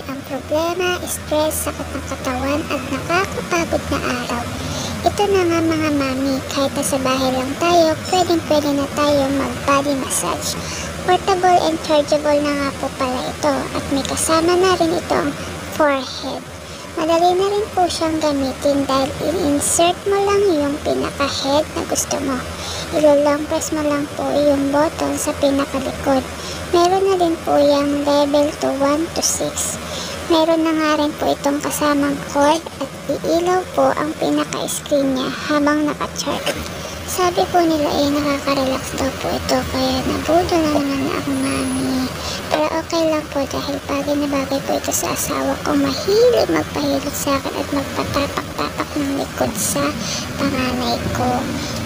ang problema, stress, sakit ng katawan at nakakapagod na araw. Ito na nga mga mami, kahit nasa bahay lang tayo, pwede na tayo mag-body massage. Portable and chargeable na nga po pala ito at may kasama na rin itong forehead. Madali na rin po siyang gamitin dahil in-insert mo lang yung pinaka-head na gusto mo. I-long press mo lang po yung button sa pinakalikod. Meron na din po yung level to 1 to 6. Meron na nga rin po itong kasamang cord at iilaw po ang pinaka-screen niya habang naka-charge. Sabi po nila nakaka-relax daw po ito kaya nabudo na naman na ang mami. Pero okay lang po dahil bagay na bagay po ito sa asawa ko. Mahilig magpahilot sa akin at magpatapak-tapak ng likod sa panganay ko.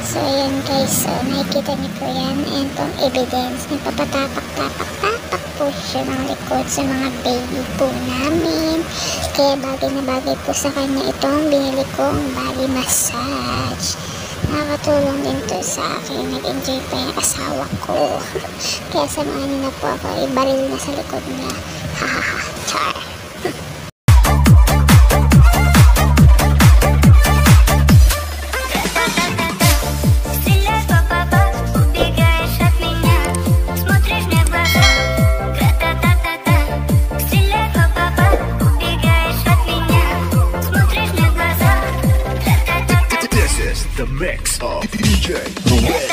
So ayan guys, so nakikita niyo po yan. Ayan pong evidence. Nagpapatapak-tapak po siya ng likod sa mga baby po namin. Kaya bagay na bagay po sa kanya itong binili kong body massage. Nakakatulong din to sa akin. Nag-enjoy pa yung asawa ko. Kaya samahan niyo na po ako. Ibaril na sa likod niya. Hahaha. Char. The mix of DJ Ruel.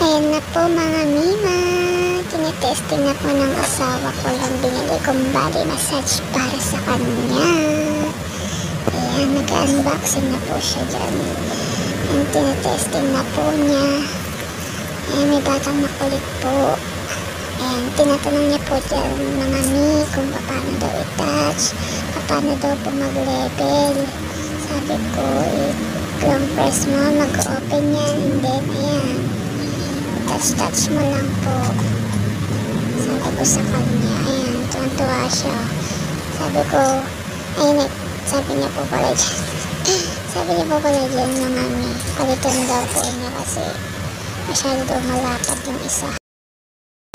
Ayan na po mga mima, tinitesting na po ng asawa ko yung binili kong body massage para sa kanya. Ayan, nag-unboxing na po siya dyan. Ayan, tinitesting na po niya. Ayan, may batang makulit po. Ayan, tinatanong niya po dyan mga mi kung paano daw i-touch, paano daw po mag-level. Sabi ko, long press mo, mag-open yan, and then ayan, touch mo lang po. Sabi ko sa kanya, ayan, tuwan-tuwa siya. Sabi ko, ayun, sabi niya po pala dyan. Sabi niya po pala dyan na mami, palitan daw po niya kasi masyado daw malapad yung isa.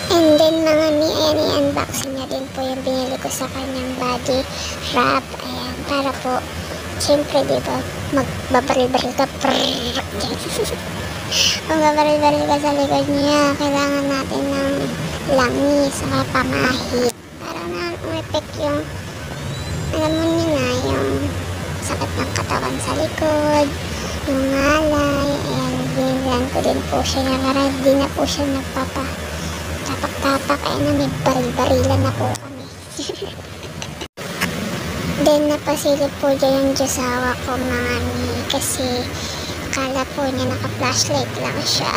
And then mga mi, ayan, i-unboxing niya din po yung binili ko sa kanyang body wrap. Ayan, para po, siyempre diba, magbabaril-baril ka, kung babaril-baril ka sa likod niya, kailangan natin ng langis saka pamahid para na umepek yung, alam mo niyo na, yung sakit ng katawan sa likod, yung ngalay. Ayan, binilan ko din po siya na para hindi na po siya nagpapatapak-tapak. Ayan na, may baril-barilan na po kami. Then napasilip po dyan yung josawa ko mga mi, kasi akala po niya naka-flashlight lang siya.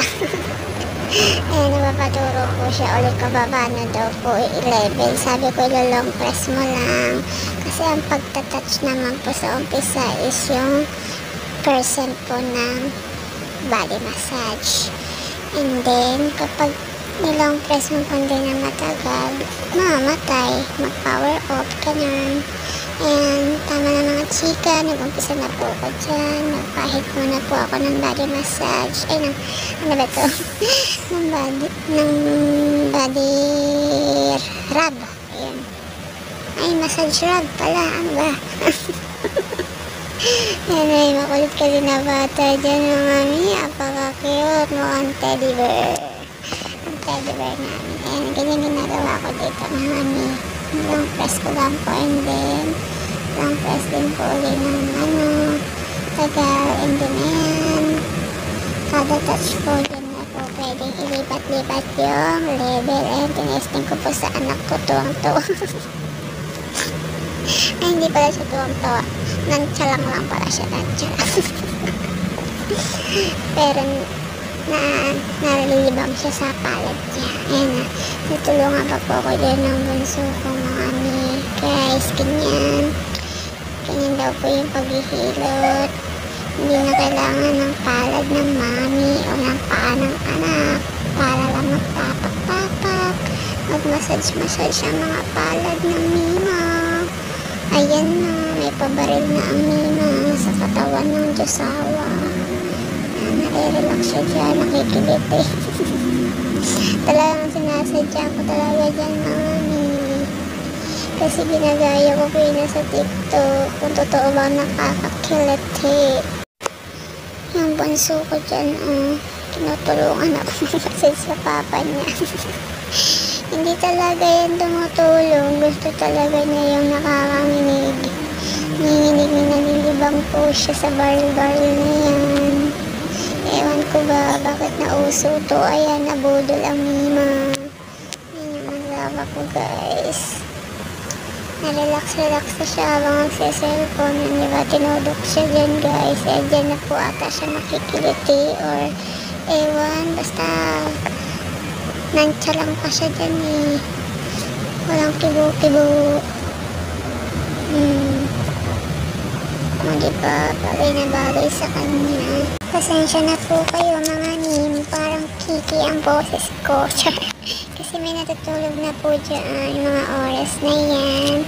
Ayan, napapaturo po siya ulit kung paano daw po i-level. Sabi ko, long press mo lang. Kasi ang pagtatouch naman po sa umpisa is yung percent po ng body massage. And then, kapag nilong press mo po din na matagal, mamamatay, mag-power off ka na. Ayan, tama na mga chika, nag-umpisa na po ako dyan. Nagpahit muna po ako ng body massage. Ay, ano ba ito? ng body rub. Ayan. Ay, massage rub pala. Ano ba? Ayan, ay makulit kasi na bata dyan ng mami. Apaka-cute mo ang teddy bear. Ang teddy bear namin. Ayan, ganyan ginagawa ko dito. mami. Long press ko lang po, and then long press din po ulit ng tagal, and then ayan, kada touch po din na po pwedeng ilipat-lipat yung level, and tinesting ko po sa anak ko, tuwang-tuwa. Ay, hindi pala siya tuwang-tuwa, nantsalang lang pala siya, nantsalang. Pero nalilibang siya sa palad niya. Ayan na, natulungan pa po ako dyan ng bunso ko, mami. Guys, ganyan daw po yung paghihilot. Hindi na kailangan ng palad ng mami o ng paa ng anak para lang magpapak-papak, mag-massage-massage ang mga palad ng Mima. Ayan na, may pabaril na ang Mima sa katawan ng Diyosawa. Nare-relax siya dyan, nakikilit eh. Talagang sinasadya ko talaga dyan, mami. Kasi ginagaya ko po yun sa TikTok kung totoo bang nakakakilit eh. Yung bunso ko dyan, tinutulungan ako kasi sa papa niya. Hindi talaga yan tumutulong. Gusto talaga niya yung nakakanginig. Nanginginig na nalilibang po siya sa baril-baril na yan. Ewan ko ba bakit nauso to. Ayan, nabudol ang Mima. Ayan yung lava ko, guys. Narelax-relax na siya habang magsa-cellphone. Diba, tinudok siya dyan, guys. Eh, dyan na po ata siya nakikiliti or ewan, basta nantsa lang pa siya dyan eh. Walang kibo-kibo. Diba, bagay na bagay sa kanya. Pasensya na po kayo mga nim, parang kiki ang boses ko. Kasi may natutulog na po dyan mga oras na yan.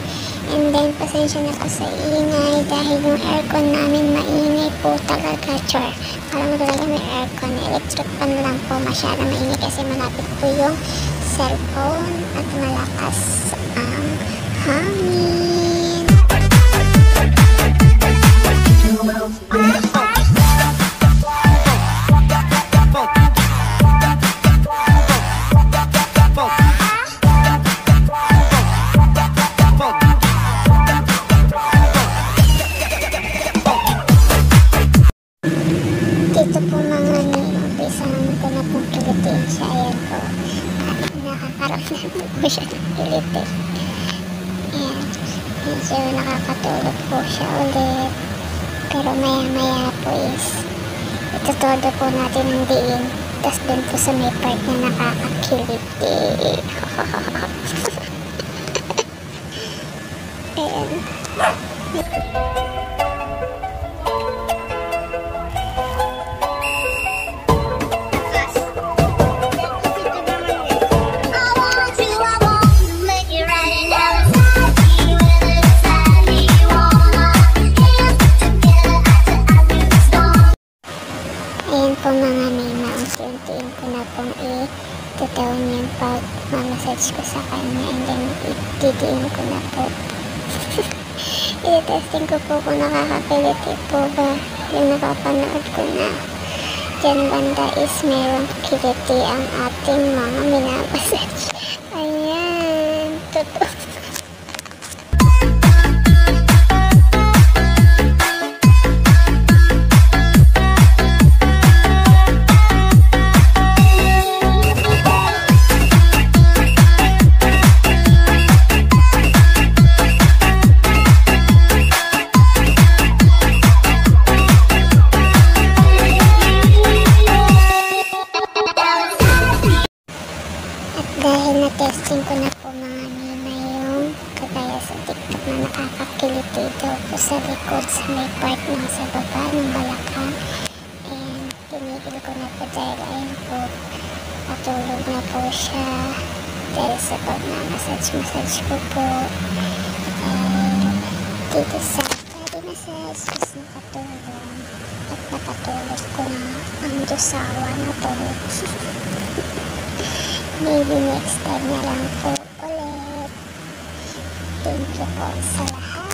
And then pasensya na po sa ingay dahil yung aircon namin maingay po talaga. Char, parang talaga may aircon, electric fan lang po, masyadong maingay kasi malapit po yung cellphone at malakas ang hangin. Dito po mga umpisahan ko na pong kilitin siya. Ayan po, nakakaroon na po siya ng kilitin. Ayan, medyo nakakatulog po siya ulit. Pero maya-maya po is itutodo po natin ang diin. Tapos dun po sa may part na nakakakiliti. Ayan. Ayan po mga Mima, unti-untiin ko na pong itutawan yung pag-massage ko sa kanya, and then ititiin ko na po. I-testing ko po kung nakakakiliti po ba yung napapanood ko na dyan banda is merong kiliti ang ating mga minamassage. Ayan, totoo. Dahil na-testing ko na po mga Mima yung kagaya sa TikTok na nakakakiliti daw po sa likod sa may part ng sa baba ng balakang. And tinigil ko na po dahil ayun po, patulog na po siya dahil sa pag-massage ko po. And dito sa body massage is nakatulong at napatulog ko na ang Diyosawa na tulog. Maybe next time na lang po ulit. Thank you po sa lahat.